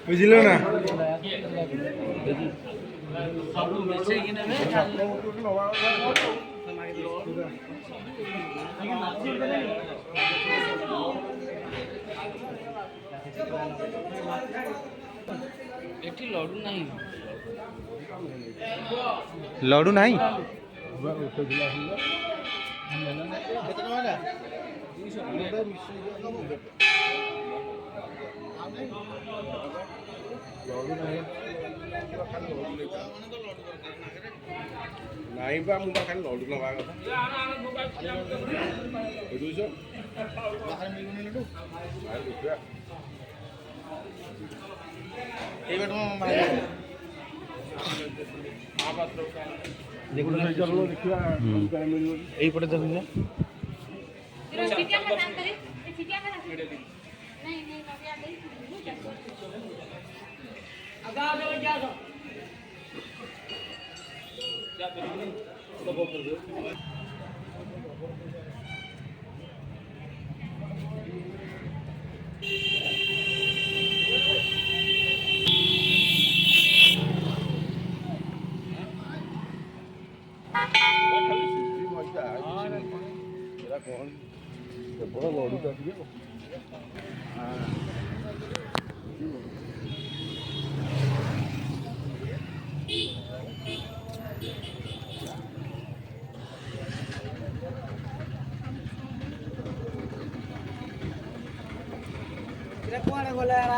बुझलो ना सब मिसेगी ना एठी लडू नहीं लडू नहीं नहीं बा मुझे खाली लडू नवा कथा बुझुछ बाहर मिलुनी लडू बाहर देखिया ए बेटा भाई आ पात्र देखो चलो देखिया करे मिलियो एई पटे देखिया चिटिया का नाम करे चिटिया का नहीं नहीं बाबू आ गई आगा आगे जा दो क्या करेंगे तो वो कर दो बड़ा लड़ू कर दिया कौन गले यार